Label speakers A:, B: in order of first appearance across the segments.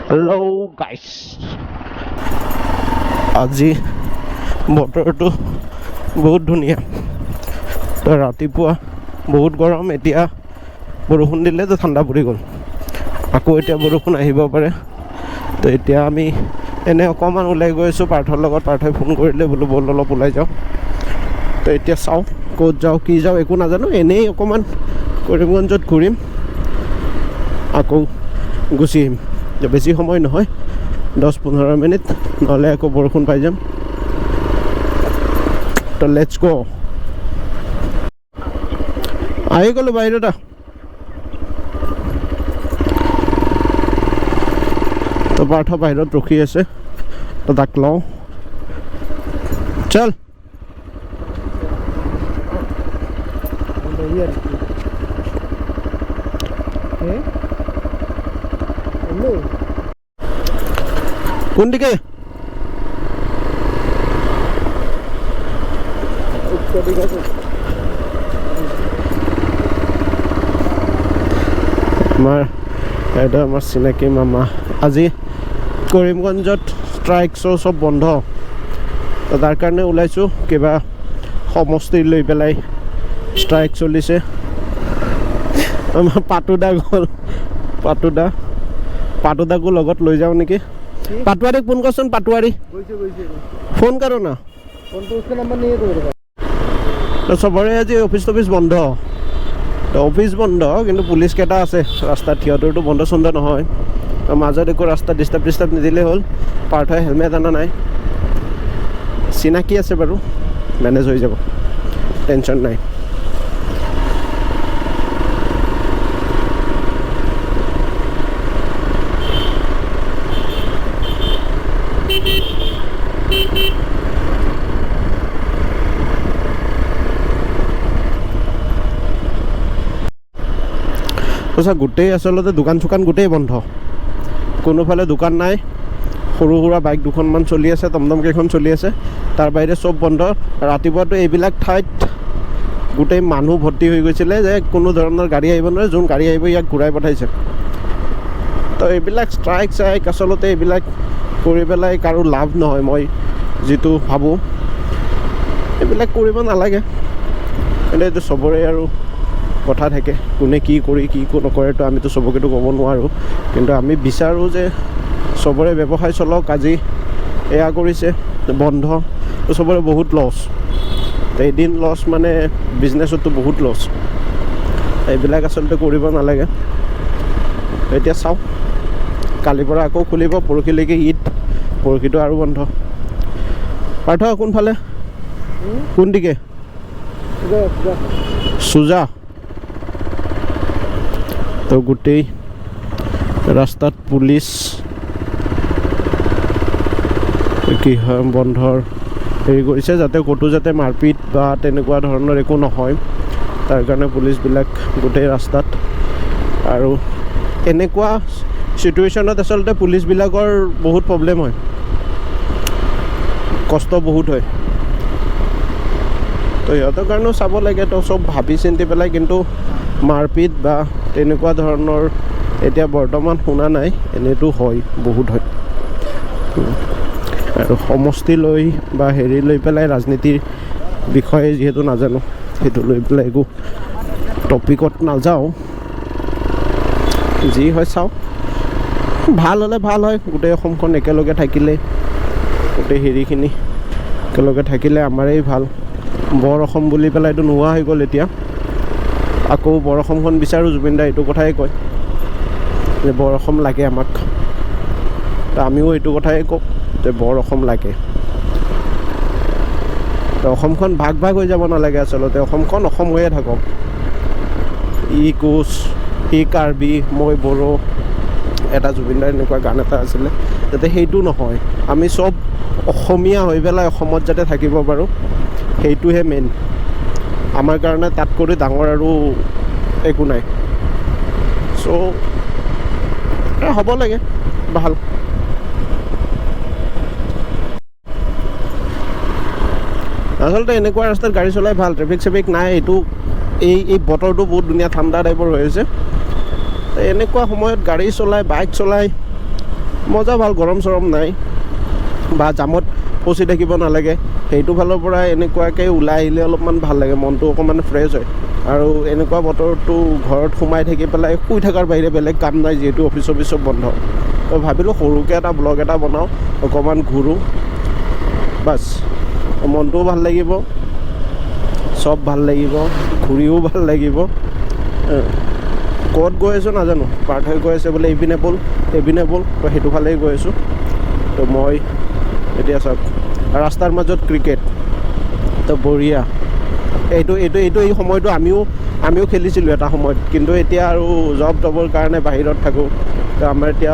A: Hello guys, আজি বতৰটো বহুত ধুনীয়া। তো ৰাতিপুৱা বহুত গৰম, এতিয়া বৰষুণ দিলে তো ঠাণ্ডা পৰি গ'ল। আকৌ এতিয়া বৰষুণ আহিব পাৰে। তো এতিয়া আমি এনে অকণমান ওলাই গৈ আছোঁ পাৰ্থৰ লগত। পাৰ্থই ফোন কৰিলে, বোলো ব'ল অলপ ওলাই যাওঁ। তো এতিয়া চাওঁ ক'ত যাওঁ কি যাওঁ একো নাজানো, এনেই অকণমান কৰিমগঞ্জত ঘূৰিম, আকৌ গুচি আহিম। বেছি সময় নহয়, 10-15 মিনিট, নহ'লে আকৌ বৰষুণ পাই যাম। তো লেটছ গ'। আহি গ'লোঁ বাহিৰত। তো পাৰ্থ বাহিৰত ৰখি আছে, তো তাক লওঁ। চল কোনদিকে? এইটো আমাৰ চিনাকি মামা। আজি কৰিমগঞ্জত ষ্ট্ৰাইক শ্ব' চব বন্ধ, তো তাৰ কাৰণে ওলাইছোঁ। কিবা সমষ্টি লৈ পেলাই ষ্ট্ৰাইক চলিছে। আমাৰ পাতুদা গ'ল, পাতুদাকো লগত লৈ যাওঁ নেকি? পাটোৱাৰীক ফোন কৰচোন। পাটোৱাৰী ফোন কৰো না। তো চবৰে আজি অফিচ বন্ধ। তো অফিচ বন্ধ, কিন্তু পুলিচ কেইটা আছে ৰাস্তাত, সিহঁতৰতো বন্ধ চন্ধ নহয়। তো মাজত একো ৰাস্তাত ডিষ্টাৰ্ব নিদিলেই হ'ল। পাৰ্থই হেলমেট অনা নাই, চিনাকি আছে বাৰু, মেনেজ হৈ যাব, টেনশ্যন নাই। সঁচা গোটেই আচলতে দোকান চোকান গোটেই বন্ধ, কোনোফালে দোকান নাই। সৰু সুৰা বাইক দুখনমান চলি আছে, টমটম কেইখন চলি আছে, তাৰ বাহিৰে চব বন্ধ। ৰাতিপুৱাতো এইবিলাক ঠাইত গোটেই মানুহ ভৰ্তি হৈ গৈছিলে যে কোনো ধৰণৰ গাড়ী আহিব নোৱাৰে, যোন গাড়ী আহিব ইয়াক ঘূৰাই পঠাইছে। তো এইবিলাক ষ্ট্ৰাইক আচলতে এইবিলাক কৰি পেলাই কাৰো লাভ নহয়, মই যিটো ভাবোঁ। এইবিলাক কৰিব নালাগে, কিন্তু এইটো চবৰে আৰু কথা থাকে, কোনে কি কৰি কি নকৰেতো আমিতো চবকেতো ক'ব নোৱাৰোঁ। কিন্তু আমি বিচাৰোঁ যে চবৰে ব্যৱসায় চলক। আজি এয়া কৰিছে বন্ধ, তো চবৰে বহুত লছ। এদিন লছ মানে বিজনেছতো বহুত লছ। এইবিলাক আচলতে কৰিব নালাগে। এতিয়া চাওঁ, কালিৰ পৰা আকৌ খুলিব, পৰহিলৈকে ঈদ, পৰহিটো আৰু বন্ধ। পাৰ্থ কোনফালে? কোনদিকে? চুজা। তো গোটেই ৰাস্তাত পুলিচ কি হয় বন্ধৰ হেৰি কৰিছে, যাতে ক'তো যাতে মাৰপিট বা তেনেকুৱা ধৰণৰ একো নহয়, তাৰ কাৰণে পুলিচবিলাক গোটেই ৰাস্তাত। আৰু এনেকুৱা চিটুৱেশ্যনত আচলতে পুলিচবিলাকৰ বহুত প্ৰব্লেম হয়, কষ্ট বহুত হয়। তো সিহঁতৰ কাৰণেও চাব লাগে, তো চব ভাবি চিন্তি পেলাই। কিন্তু মাৰপিট বা তেনেকুৱা ধৰণৰ এতিয়া বৰ্তমান শুনা নাই, এনেইতো হয়, বহুত হয়। আৰু সমষ্টি লৈ বা হেৰি লৈ পেলাই ৰাজনীতিৰ বিষয়ে যিহেতু নাজানো, সেইটো লৈ পেলাই একো টপিকত নাযাওঁ। যি হয় চাওঁ, ভাল হ'লে ভাল হয়। গোটেই অসমখন একেলগে থাকিলে, গোটেই হেৰিখিনি একেলগে থাকিলে আমাৰেই ভাল। বৰ অসম বুলি পেলাইতো নোহোৱা হৈ গ'ল এতিয়া। আকৌ বৰ অসমখন বিচাৰোঁ, জুবিন দাই এইটো কথাই কয় যে বৰ অসম লাগে আমাক। তো আমিও এইটো কথাই কওঁ যে বৰ অসম লাগে। তো অসমখন ভাগ হৈ যাব নালাগে আচলতে, অসমখন অসম হৈয়ে থাকক। ই কোচ, ই কাৰ্বি, মই বড়ো, এটা জুবিন দাৰ এনেকুৱা গান এটা আছিলে, যাতে সেইটো নহয়। আমি চব অসমীয়া হৈ পেলাই অসমত যাতে থাকিব পাৰোঁ, সেইটোহে মেইন আমাৰ কাৰণে। তাত কৰি ডাঙৰ আৰু একো নাই। চ' হ'ব লাগে, ভাল। আচলতে এনেকুৱা ৰাস্তাত গাড়ী চলাই ভাল, ট্ৰেফিক চেফিক নাই। এইটো এই বতৰটো বহুত ধুনীয়া ঠাণ্ডা টাইপৰ হৈ আছে। এনেকুৱা সময়ত গাড়ী চলাই, বাইক চলাই মজা ভাল, গৰম চৰম নাই বা জামত ফচি থাকিব নালাগে। সেইটো ফালৰ পৰা এনেকুৱাকৈ ওলাই আহিলে অলপমান ভাল লাগে, মনটো অকণমান ফ্ৰেছ হয়। আৰু এনেকুৱা বতৰটো ঘৰত সোমাই থাকি পেলাই শুই থকাৰ বাহিৰে বেলেগ কাম নাই, যিহেতু অফিচ চব বন্ধ। তো ভাবিলোঁ সৰুকৈ এটা ব্লগ এটা বনাওঁ, অকণমান ঘূৰোঁ, বাছ মনটোও ভাল লাগিব, চব ভাল লাগিব, ঘূৰিও ভাল লাগিব। ক'ত গৈ আছোঁ নাজানো, পাৰ্থই গৈ আছে বোলে এইপিনে ব'ল এইপিনে ব'ল, তো সেইটো ফালেই গৈ আছোঁ। তো মই এতিয়া চাওক ৰাস্তাৰ মাজত ক্ৰিকেট, তো বঢ়িয়া। এই সময়টো আমিও খেলিছিলোঁ এটা সময়ত, কিন্তু এতিয়া আৰু জবৰ কাৰণে বাহিৰত থাকোঁ, তো আমাৰ এতিয়া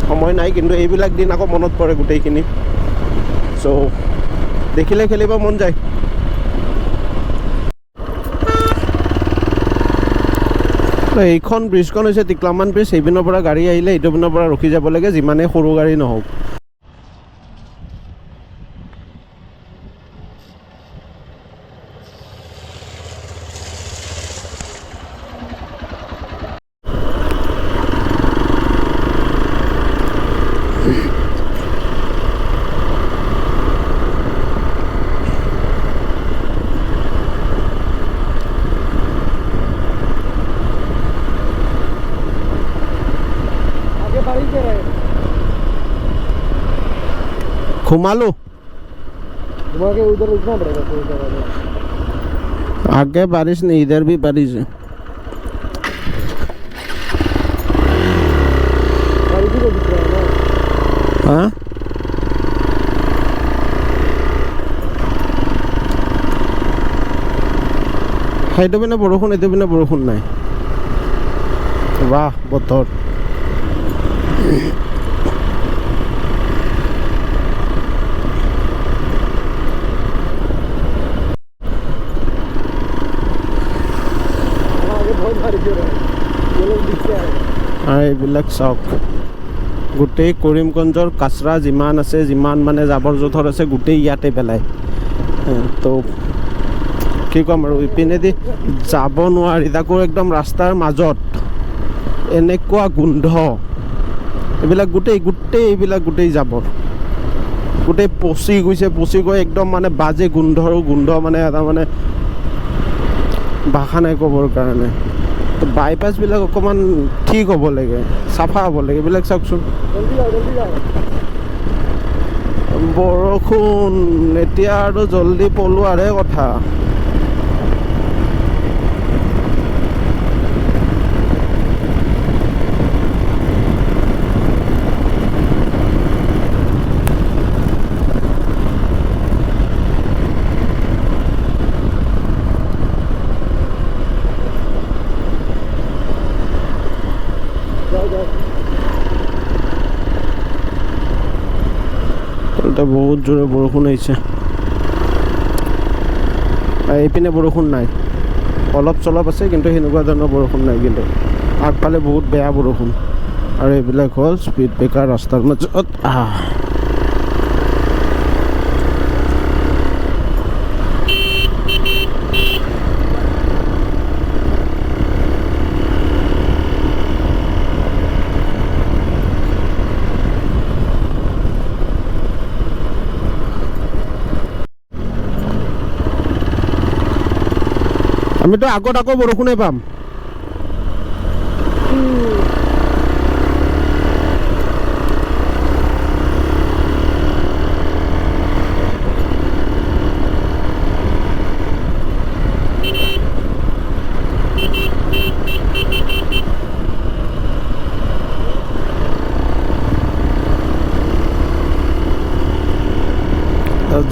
A: সময় নাই। কিন্তু এইবিলাক দিন আকৌ মনত পৰে গোটেইখিনি, চ' দেখিলে খেলিব মন যায়। এইখন ব্ৰিজখন হৈছে টিকলামান ব্ৰিজ, সেইপিনৰ পৰা গাড়ী আহিলে এইটো পিনৰ পৰা ৰখি যাব লাগে, যিমানেই সৰু গাড়ী নহওক। घुमा लो, उधर रुकना पड़ेगा थोड़ी देर। आगे बारिश नहीं, इधर भी बारिश है। हाँ সেইটো পিনে বৰষুণ, এইটো পিনে বৰষুণ নাই। বাহ বতৰ। আৰু এইবিলাক চাওক, গোটেই কৰিমগঞ্জৰ কাচৰা যিমান আছে, যিমান মানে জাবৰ জোঁথৰ আছে, গোটেই ইয়াতে পেলায়। তো কি ক'ম আৰু, ইপিনেদি যাব নোৱাৰি, তাকো একদম ৰাস্তাৰ মাজত। এনেকুৱা গোন্ধ, এইবিলাক গোটেই জাবৰ, গোটেই পচি গৈ একদম মানে বাজে গোন্ধ মানে এটা মানে ভাষা নাই ক'বৰ কাৰণে। বাইপাছবিলাক অকণমান ঠিক হ'ব লাগে, চাফা হ'ব লাগে। এইবিলাক চাওকচোন, বৰষুণ এতিয়া আৰু জলদি পলোৱাৰহে কথা। বহুত জোৰে বৰষুণ আহিছে। এইপিনে বৰষুণ নাই, অলপ চলপ আছে, কিন্তু সেনেকুৱা ধৰণৰ বৰষুণ নাই। কিন্তু আগফালে বহুত বেয়া বৰষুণ। আৰু এইবিলাক হ'ল স্পীড ব্ৰেকাৰ ৰাস্তাৰ মাজত। আমিতো আগত আকৌ বৰষুণে পাম।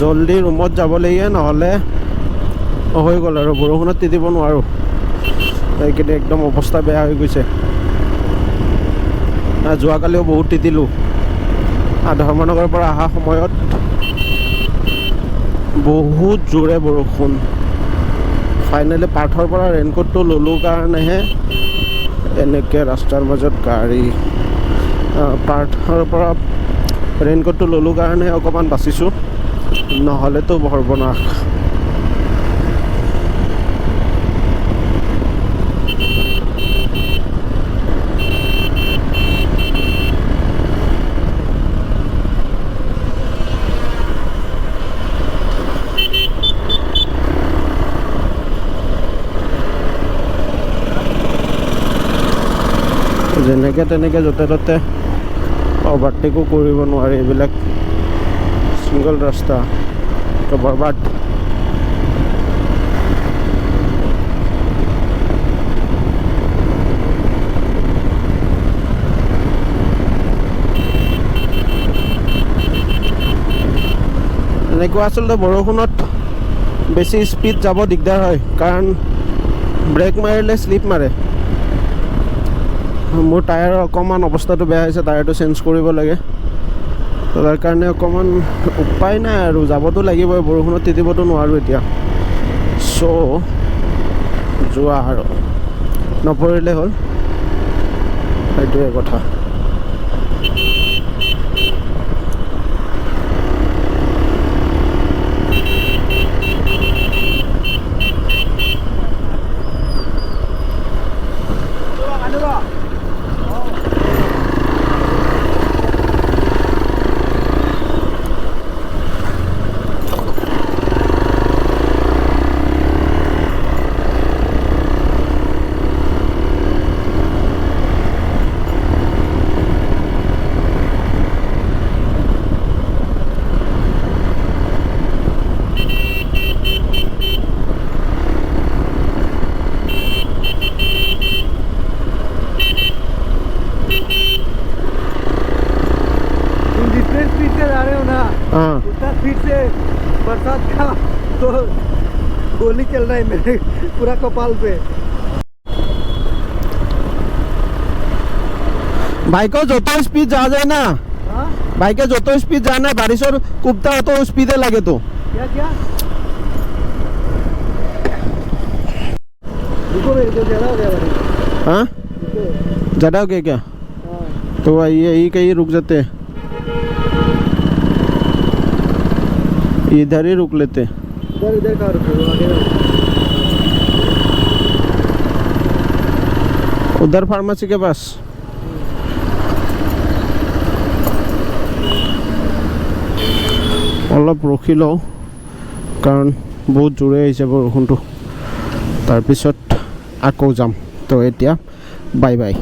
A: জলদি ৰুমত যাব লাগে, নহ'লে হৈ গ'ল আৰু বৰষুণত তিতিব নোৱাৰোঁ। এইকেইদিন একদম অৱস্থা বেয়া হৈ গৈছে। যোৱাকালিও বহুত তিতিলোঁ। ধৰ্মনগৰৰ পৰা অহা সময়ত বহুত জোৰে বৰষুণ। ফাইনেলি পাৰ্থৰ পৰা ৰেইনকোটটো ল'লোঁ কাৰণেহে এনেকৈ ৰাস্তাৰ মাজত গাড়ী। পাৰ্থৰ পৰা ৰেইনকোটটো ল'লোঁ কাৰণেহে অকণমান বাচিছোঁ, নহ'লেতো সৰ্বনাশ। যেনেকৈ তেনেকৈ য'তে ত'তে অভাৰটেকো কৰিব নোৱাৰি। এইবিলাক ছিংগল ৰাস্তা তো বৰবাদ। এনেকুৱা আচলতে বৰষুণত বেছি স্পীড যাব দিগদাৰ হয়, কাৰণ ব্ৰেক মাৰিলে শ্লিপ মাৰে। মোৰ টায়াৰৰ অকণমান অৱস্থাটো বেয়া হৈছে, টায়াৰটো চেঞ্জ কৰিব লাগে। তো তাৰ কাৰণে অকণমান উপায় নাই আৰু, যাবতো লাগিবই, বৰষুণত তিতিবতো নোৱাৰোঁ এতিয়া। চ' যোৱা আৰু নপৰিলে হ'ল, সেইটোৱে কথা। हाँ,
B: उतना स्पीड से बरसात का तो गोली चल रहा है मेरे पूरा कपाल पे।
A: বাইকৰ যত স্পীড যা যায় না, বাইকে যত স্পীড যা নাই বাৰিছৰ কুপ্তা অত স্পীডে লাগেতো।
B: क्या क्या रुको मेरे को ज़्यादा हो गया भाई।
A: हाँ,
B: रुको।
A: ज़्यादा हो गया क्या?
B: हाँ
A: तो यही कहीं रुक जाते, इधर ही रुक लेते।
B: इधर इधर कहाँ रुको, आगे जाओ।
A: उधर फार्मेसी के पास। অলপ ৰখি লওঁ, কাৰণ বহুত জোৰে আহিছে বৰষুণটো, তাৰপিছত আকৌ যাম। তো এতিয়া বাই বাই।